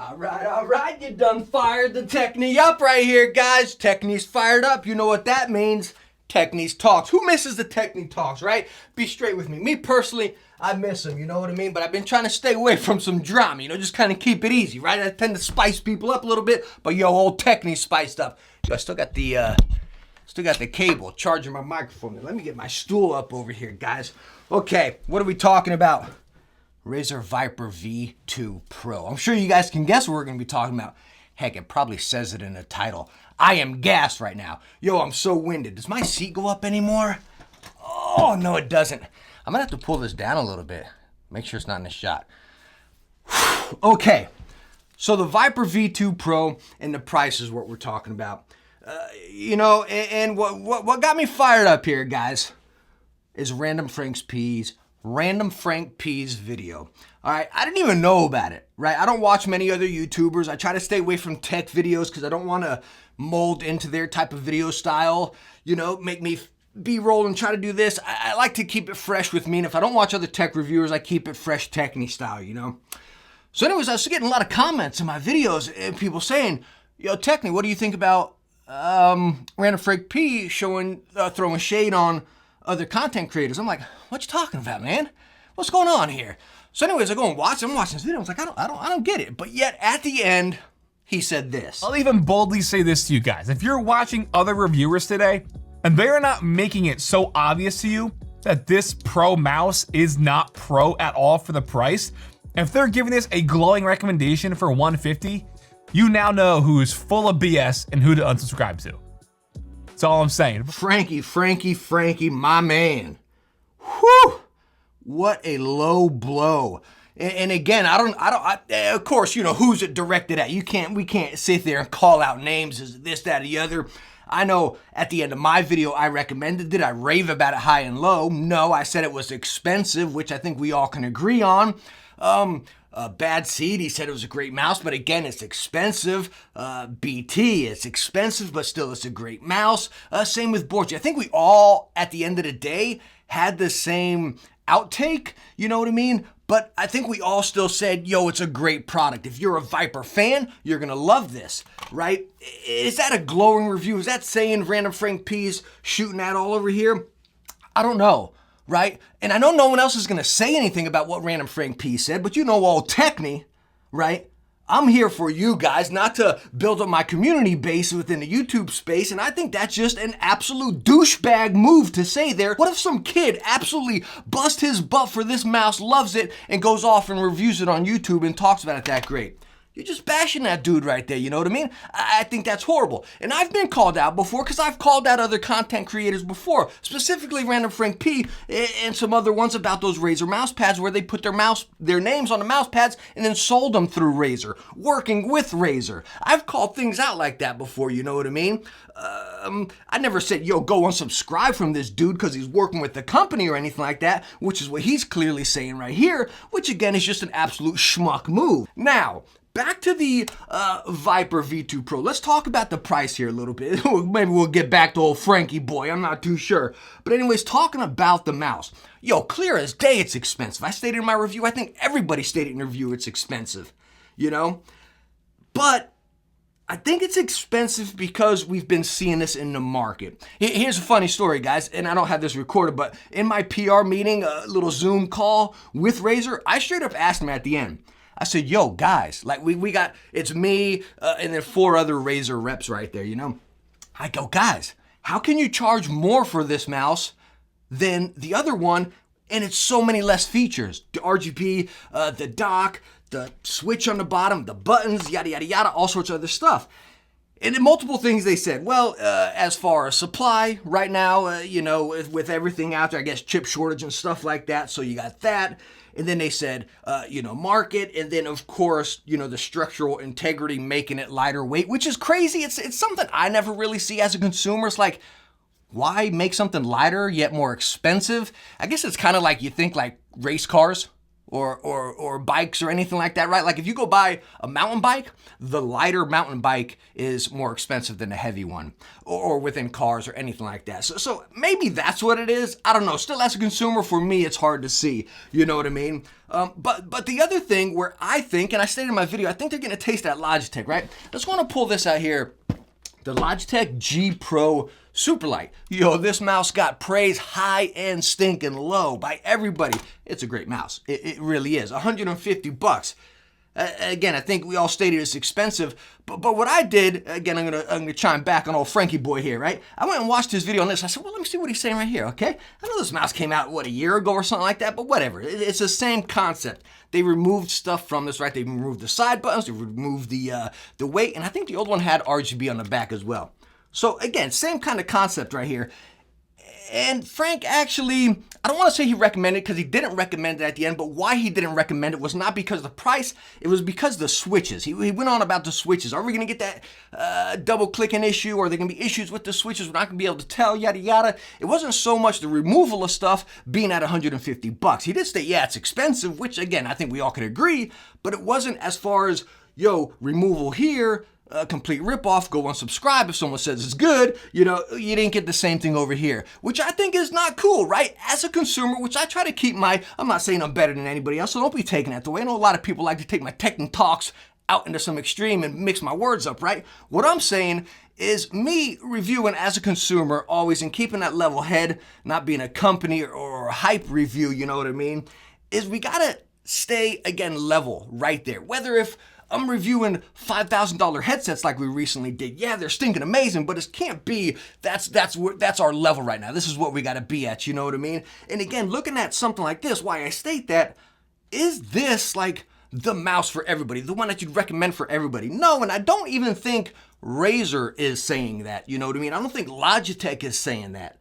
All right, you done fired the Techne up right here, guys. Techne's fired up. You know what that means. Techne's talks. Who misses the Techne talks, right? Be straight with me. Me personally, I miss them, you know what I mean? But I've been trying to stay away from some drama, just kind of keep it easy, right? I tend to spice people up a little bit, but yo, old Techne's spiced up. Yo, I still got the cable charging my microphone. Let me get my stool up over here, guys. Okay, what are we talking about? Razer Viper V2 Pro. I'm sure you guys can guess what we're going to be talking about. Heck, it probably says it in the title. I am gassed right now. Yo, I'm so winded. Does my seat go up anymore? Oh, no, it doesn't. I'm going to have to pull this down a little bit. Make sure it's not in the shot. Okay, so the Viper V2 Pro and the price is what we're talking about. And what got me fired up here, guys, is Random Frank P's video. All right, I didn't even know about it, right? I don't watch many other YouTubers. I try to stay away from tech videos because I don't want to mold into their type of video style, make me B-roll and try to do this. I like to keep it fresh with me, and if I don't watch other tech reviewers, I keep it fresh Techne style, So anyways, I was getting a lot of comments in my videos and people saying, yo, Techne, what do you think about Random Frank P throwing shade on other content creators? I'm like, what you talking about, man? What's going on here? So anyways, I go and watch. I'm watching this video. I was like, I don't get it. But yet at the end, he said this. I'll even boldly say this to you guys. If you're watching other reviewers today and they're not making it so obvious to you that this Pro mouse is not Pro at all for the price, if they're giving this a glowing recommendation for $150, you now know who's full of BS and who to unsubscribe to. That's all I'm saying. Frankie, my man. Whew! What a low blow. And again, of course, who's it directed at? We can't sit there and call out names as this, that, or the other. I know at the end of my video, I recommended it. I rave about it high and low. No, I said it was expensive, which I think we all can agree on. Bad Seed, he said it was a great mouse, but again, it's expensive. BT, it's expensive, but still it's a great mouse. Same with Borgi. I think we all, at the end of the day, had the same outtake, you know what I mean? But I think we all still said, yo, it's a great product. If you're a Viper fan, you're gonna love this, right? Is that a glowing review? Is that saying Random Frank P's shooting that all over here? I don't know. Right? And I know no one else is going to say anything about what Random Frank P said, but old Techne, right? I'm here for you guys, not to build up my community base within the YouTube space, and I think that's just an absolute douchebag move to say there. What if some kid absolutely busts his butt for this mouse, loves it, and goes off and reviews it on YouTube and talks about it that great? You're just bashing that dude right there, you know what I mean? I think that's horrible. And I've been called out before because I've called out other content creators before, specifically Random Frank P and some other ones about those Razer mouse pads where they put their names on the mouse pads and then sold them through Razer, working with Razer. I've called things out like that before, you know what I mean? I never said, yo, go unsubscribe from this dude because he's working with the company or anything like that, which is what he's clearly saying right here, which again is just an absolute schmuck move. Now, back to the Viper V2 Pro. Let's talk about the price here a little bit. Maybe we'll get back to old Frankie boy. I'm not too sure. But anyways, talking about the mouse. Yo, clear as day it's expensive. I stated in my review, I think everybody stated in their review it's expensive, But I think it's expensive because we've been seeing this in the market. Here's a funny story, guys, and I don't have this recorded, but in my PR meeting, a little Zoom call with Razer, I straight up asked them at the end. I said, yo, guys, like we got, it's me and then 4 other Razer reps right there, I go, guys, how can you charge more for this mouse than the other one? And it's so many less features. The RGB, the dock, the switch on the bottom, the buttons, yada, yada, yada, all sorts of other stuff. And then multiple things they said. Well, as far as supply right now, with everything out there, I guess chip shortage and stuff like that. So you got that. And then they said, market. And then, of course, the structural integrity, making it lighter weight, which is crazy. It's something I never really see as a consumer. It's like, why make something lighter yet more expensive? I guess it's kind of like you think like race cars. or bikes or anything like that, right? Like if you go buy a mountain bike, the lighter mountain bike is more expensive than a heavy one, or within cars or anything like that. So maybe that's what it is. I don't know. Still, as a consumer, for me, it's hard to see. You know what I mean? But the other thing where I think, and I stated in my video, I think they're getting a taste of that Logitech, right? Let's want to pull this out here. The Logitech G Pro Superlight. Yo, this mouse got praise high and stinking low by everybody. It's a great mouse. It really is. 150 bucks. Again, I think we all stated it's expensive, but what I did, again, I'm gonna chime back on old Frankie boy here, right? I went and watched his video on this. I said, well, let me see what he's saying right here, okay? I know this mouse came out, a year ago or something like that, but whatever. It's the same concept. They removed stuff from this, right? They removed the side buttons, they removed the weight, and I think the old one had RGB on the back as well. So again, same kind of concept right here. And Frank actually, I don't want to say he recommended, because he didn't recommend it at the end, but why he didn't recommend it was not because of the price, it was because of the switches. He went on about the switches. Are we going to get that double clicking issue? Or are there going to be issues with the switches? We're not going to be able to tell, yada, yada. It wasn't so much the removal of stuff being at 150 bucks. He did say, yeah, it's expensive, which again, I think we all could agree, but it wasn't as far as, yo, removal here, complete ripoff, go unsubscribe if someone says it's good. You know, you didn't get the same thing over here, which I think is not cool, right? As a consumer, which I try to keep I'm not saying I'm better than anybody else, so don't be taking that the way. I know a lot of people like to take my Techne talks out into some extreme and mix my words up, right? What I'm saying is me reviewing as a consumer always and keeping that level head, not being a company or a hype review, you know what I mean, is we gotta stay, again, level right there. Whether if I'm reviewing $5,000 headsets like we recently did. Yeah, they're stinking amazing, but it can't be, that's our level right now. This is what we got to be at, you know what I mean? And again, looking at something like this, why I state that, is this like the mouse for everybody, the one that you'd recommend for everybody? No, and I don't even think Razer is saying that, you know what I mean? I don't think Logitech is saying that.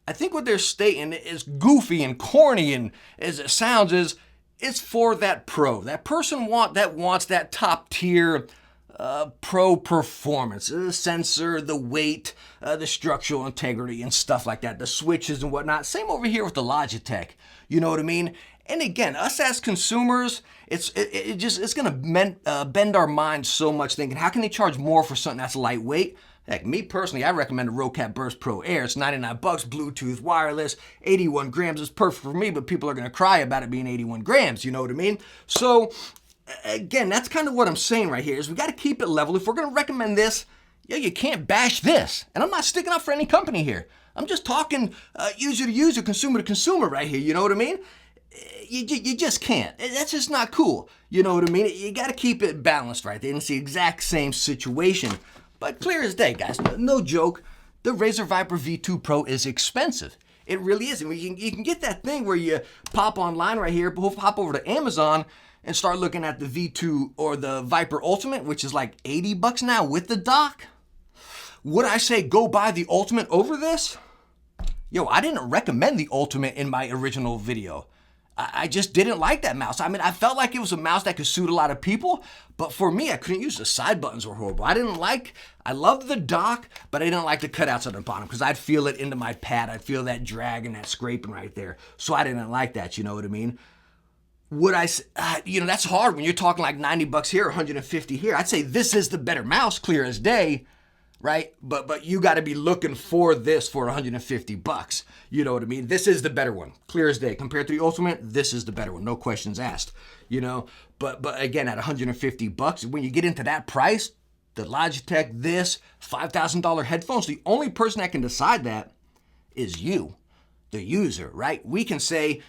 I think what they're stating is goofy and corny, and as it sounds, is it's for that pro, that person that wants that top tier pro performance, the sensor, the weight, the structural integrity and stuff like that, the switches and whatnot. Same over here with the Logitech, you know what I mean? And again, us as consumers, it's gonna bend our minds so much, thinking, how can they charge more for something that's lightweight? Heck, me personally, I recommend the Rocat Burst Pro Air. It's 99 bucks, Bluetooth, wireless, 81 grams is perfect for me, but people are gonna cry about it being 81 grams, you know what I mean? So, again, that's kind of what I'm saying right here, is we gotta keep it level. If we're gonna recommend this, yeah, you can't bash this. And I'm not sticking up for any company here. I'm just talking user to user, consumer to consumer right here, you know what I mean? You just can't. That's just not cool, you know what I mean? You gotta keep it balanced right there, and it's the exact same situation. But clear as day, guys, no joke, the Razer Viper V2 Pro is expensive. It really is. And you can get that thing where you pop online right here, hop over to Amazon and start looking at the V2 or the Viper Ultimate, which is like 80 bucks now with the dock. Would I say go buy the Ultimate over this? Yo, I didn't recommend the Ultimate in my original video. I just didn't like that mouse. I mean, I felt like it was a mouse that could suit a lot of people, but for me, I couldn't use the side buttons were horrible. I loved the dock, but I didn't like the cutouts on the bottom because I'd feel it into my pad. I'd feel that drag and that scraping right there. So I didn't like that, you know what I mean? Would I, that's hard when you're talking like 90 bucks here, 150 here. I'd say this is the better mouse, clear as day, right? But you got to be looking for this for 150 bucks. You know what I mean? This is the better one, clear as day. Compared to the Ultimate, this is the better one, no questions asked. You know, but again, at 150 bucks, when you get into that price, the Logitech, this $5,000 headphones, the only person that can decide that is you, the user, right? We can say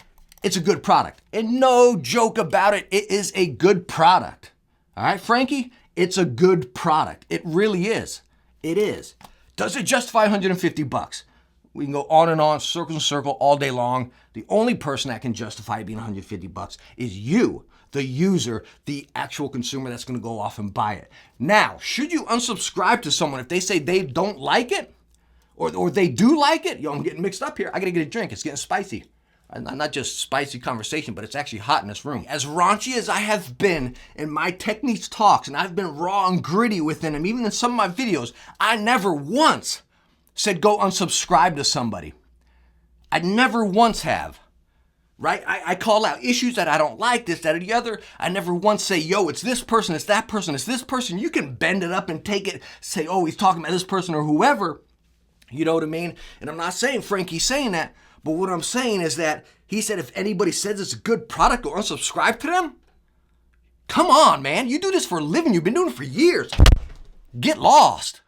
it's a good product, and no joke about it, it is a good product. All right, Frankie, it's a good product. It really is. It is. Does it justify 150 bucks? We can go on and on, circle and circle all day long. The only person that can justify it being 150 bucks is you, the user, the actual consumer that's going to go off and buy it. Now, should you unsubscribe to someone if they say they don't like it or they do like it? Yo, I'm getting mixed up here. I got to get a drink. It's getting spicy. Not just spicy conversation, but it's actually hot in this room. As raunchy as I have been in my Techne talks, and I've been raw and gritty within them, even in some of my videos, I never once said go unsubscribe to somebody. I never once have. right? I call out issues that I don't like, this, that, or the other. I never once say, yo, it's this person, it's that person, it's this person. You can bend it up and take it, say, oh, he's talking about this person or whoever. You know what I mean? And I'm not saying Frankie's saying that, but what I'm saying is that he said if anybody says it's a good product or unsubscribe to them, come on, man. You do this for a living. You've been doing it for years. Get lost.